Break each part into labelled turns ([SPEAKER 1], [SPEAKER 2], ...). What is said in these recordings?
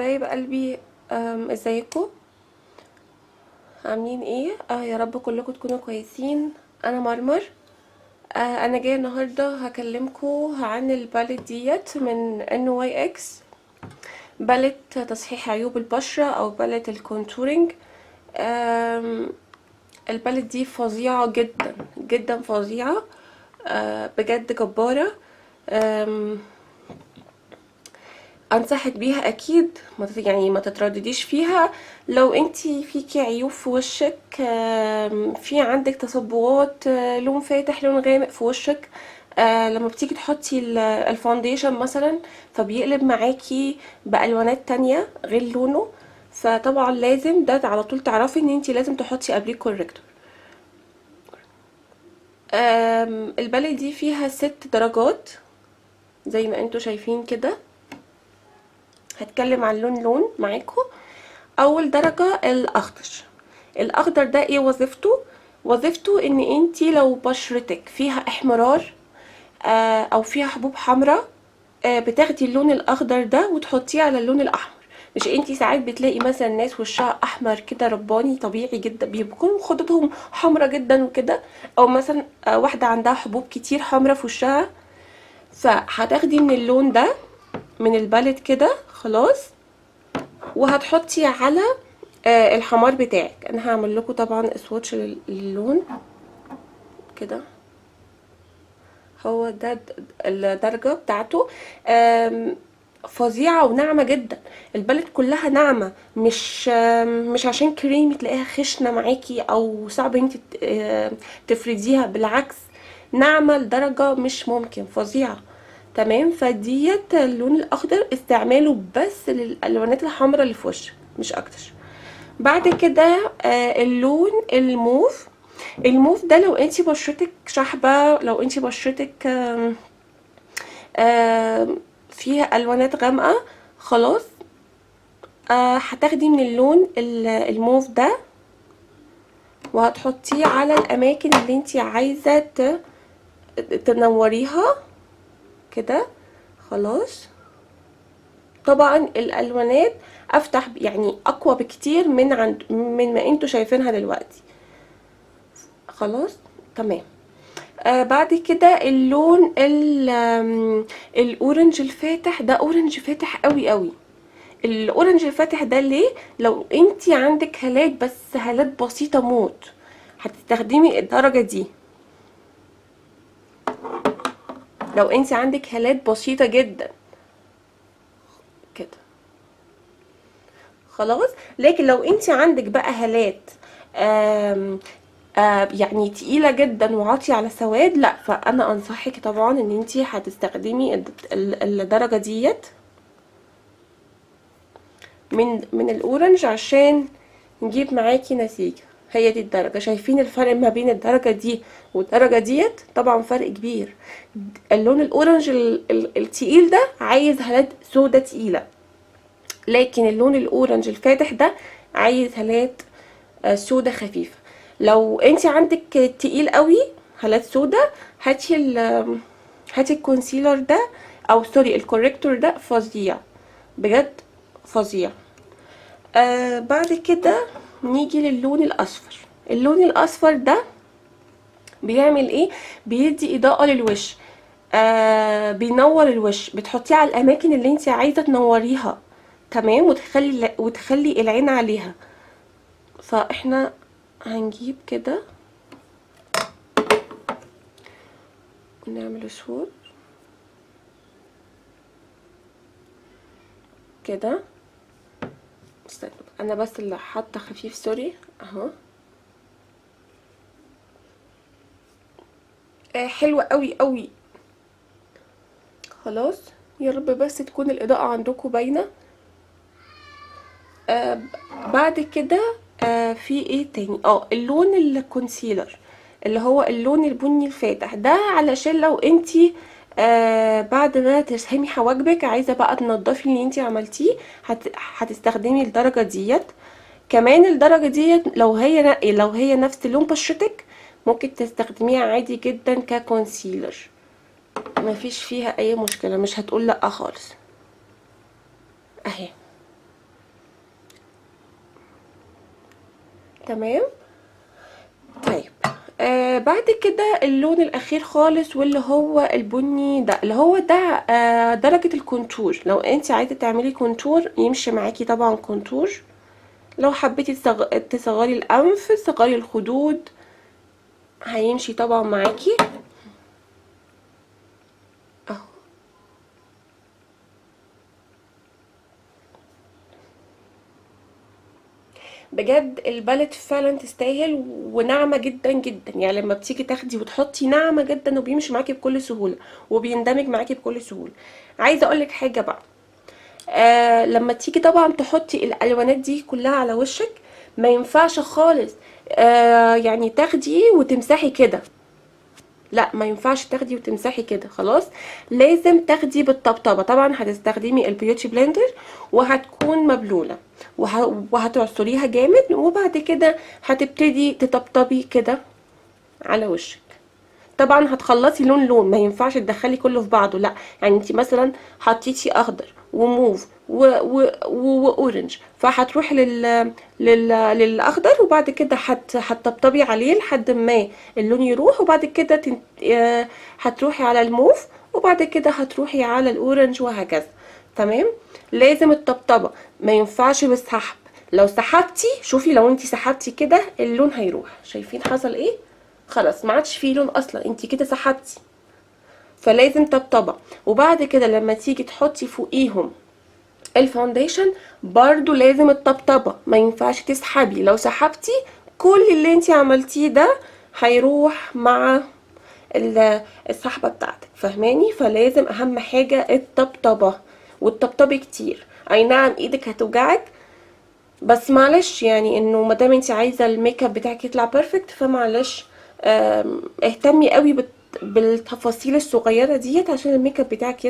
[SPEAKER 1] حبايب قلبي، ازيكم؟ عاملين ايه؟ يا رب كلكم تكونوا كويسين. انا مرمر. انا جايه النهارده هكلمكم عن الباليت ديت من NYX، باليت تصحيح عيوب البشره او باليت الكونتورينج. الباليت دي فظيعه جدا جدا، فظيعه بجد جباره. آم، انصحك بيها اكيد، يعني ما تتردديش فيها. لو انتي فيكي عيوب في وشك، في عندك تصبغات، لون فاتح لون غامق في وشك، لما بتيجي تحطي الفاونديشن مثلا فبيقلب معاكي بالوانات تانية غير لونه. فطبعا لازم ده على طول تعرفي ان انتي لازم تحطي قبليه كوريكتور. البالي دي فيها 6 درجات زي ما انتوا شايفين كده. هتكلم عن لون معاكم. اول درجة الاخضر. الاخضر ده ايه وظيفته؟ وظيفته ان انتي لو بشرتك فيها احمرار او فيها حبوب حمراء، بتاخدي اللون الاخضر ده وتحطيه على اللون الاحمر. مش انتي ساعات بتلاقي مثلا ناس وشها احمر كده رباني طبيعي جدا، بيكونوا خدودهم حمرا جدا وكده، او مثلا واحدة عندها حبوب كتير حمرا في وشها، فهتاخدي من اللون ده من الباليت كده خلاص، وهتحطي على الحمار بتاعك. انا هعمل لكم طبعا سواتش للون كده. هو ده الدرجة بتاعته. فظيعة وناعمة جدا. البلد كلها ناعمة، مش عشان كريمي تلاقيها خشنة معاكي او صعب انت تفرديها، بالعكس ناعمة لدرجة مش ممكن، فظيعة. تمام. فديت اللون الاخضر استعماله بس للالوانات الحمراء اللي في وشك مش اكتر. بعد كده اللون الموف. الموف ده لو انتي بشرتك شحبة، لو انتي بشرتك فيها الوانات غامقة، خلاص هتاخدي من اللون الموف ده وهتحطيه على الاماكن اللي انتي عايزة تنوريها كده خلاص. طبعا الالوانات افتح، يعني اقوى بكتير من ما انتوا شايفينها دلوقتي. خلاص تمام. بعد كده اللون الاورنج الفاتح ده، اورنج فاتح قوي قوي. الاورنج الفاتح ده ليه؟ لو انتي عندك هالات بس هالات بسيطة موت هتستخدمي الدرجة دي. لو انتي عندك هالات بسيطة جدا كده خلاص. لكن لو انتي عندك بقى هالات يعني تقيلة جدا وعاطية على سواد، لا، فانا انصحك طبعا ان انتي هتستخدمي الدرجة ديت من الاورنج عشان نجيب معاكي نتيجة. هي دي الدرجة. شايفين الفرق ما بين الدرجة دي والدرجة ديت؟ طبعا فرق كبير. اللون الاورنج التقيل ده عايز هالات سودة تقيلة، لكن اللون الاورنج الفاتح ده عايز هالات سودة خفيفة. لو انت عندك تقيل قوي هالات سودة، هاتي الكونسيلر ده، او سوري الكوريكتور ده، فظيع بجد، فظيع. بعد كده نيجي للون الاصفر. اللون الاصفر ده بيعمل ايه؟ بيدي اضاءة للوش، بينور الوش، بتحطيه على الاماكن اللي انت عايزة تنوريها. تمام. وتخلي العين عليها. فاحنا هنجيب كده ونعمل سوور كده. استنى انا بس اللي حاطه خفيف، سوري اهو. حلوة قوي قوي. خلاص، يا رب بس تكون الاضاءة عندكم باينة. آه بعد كده في ايه تاني؟ اللون الكونسيلر اللي هو اللون البني الفاتح ده، علشان لو انتي بعد ما ترسمي حواجبك عايزة بقى تنضفي اللي انتي عملتيه، هتستخدمي الدرجة ديت. كمان الدرجة ديت لو هي نفس لون بشرتك ممكن تستخدميها عادي جدا ككونسيلر، مفيش فيها اي مشكلة، مش هتقول لا خالص. اهي تمام. طيب بعد كده اللون الاخير خالص واللي هو البني ده، اللي هو ده درجة الكونتور. لو انت عايزة تعملي كونتور يمشي معاكي طبعا كونتور. لو حبيتي تصغري الانف، تصغري الخدود، هيمشي طبعا معاكي اهو. بجد البالت فعلا تستاهل، وناعمة جدا جدا. يعني لما بتيجي تاخدي وتحطي ناعمة جدا، وبيمشي معاكي بكل سهولة، وبيندمج معاكي بكل سهولة. عايزة اقولك حاجة بقى، لما تيجي طبعا تحطي الالوانات دي كلها على وشك، ما ينفعش خالص يعني تاخدي وتمسحي كده. لا، ما ينفعش تاخدي وتمسحي كده، خلاص. لازم تاخدي بالطبطبه. طبعا هتستخدمي البيوتي بلندر، وهتكون مبلوله، وهتعصريها جامد، وبعد كده هتبتدي تطبطبي كده على وشك. طبعا هتخلصي لون لون، ما ينفعش تدخلي كله في بعضه، لا. يعني انت مثلا حطيتي اخضر وموف واورنج، فهتروحي للاخضر، وبعد كده هتطبطبي عليه لحد ما اللون يروح، وبعد كده هتروحي على الموف، وبعد كده هتروحي على الاورنج، وهكذا. تمام. لازم الطبطبه، ما ينفعش بالسحب. لو سحبتي، شوفي لو انت سحبتي كده اللون هيروح. شايفين حصل ايه؟ خلاص ما عادش فيه لون اصلا، انت كده سحبتي. فلازم طبطبه. وبعد كده لما تيجي تحطي فوقيهم الفاونديشن، برضو لازم الطبطبه، ما ينفعش تسحبي. لو سحبتي كل اللي انت عملتيه ده هيروح مع السحبه بتاعتك، فاهماني؟ فلازم اهم حاجه الطبطبه، والطبطبي كتير. اي نعم ايدك هتوجعك، بس معلش، يعني انه مادام انت عايزه الميك اب بتاعك يطلع بيرفكت، فمعلش اهتمي قوي بالتفاصيل الصغيره ديت، عشان الميك اب بتاعك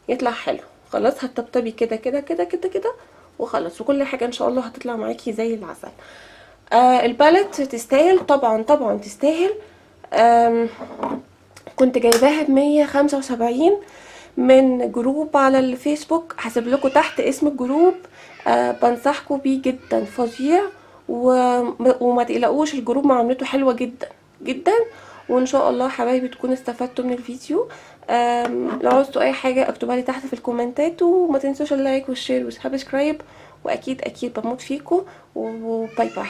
[SPEAKER 1] يطلع حلو. خلاص، هتطبطبي كده كده كده كده كده، وخلاص، وكل حاجه ان شاء الله هتطلع معاكي زي العسل. البالت تستاهل، طبعا طبعا تستاهل. كنت جايباها ب175 من جروب على الفيسبوك، هسيب لكم تحت اسم الجروب. بنصحكم بيه جدا، فظيع. وما تقلقوش، الجروب معاملته حلوه جدا جدا. وان شاء الله حبايبي تكونوا استفدتوا من الفيديو. لو عاوزتوا اي حاجه اكتبوها لي تحت في الكومنتات، وما تنسوش اللايك والشير والسبسكرايب. واكيد اكيد بموت فيكم، وباي باي.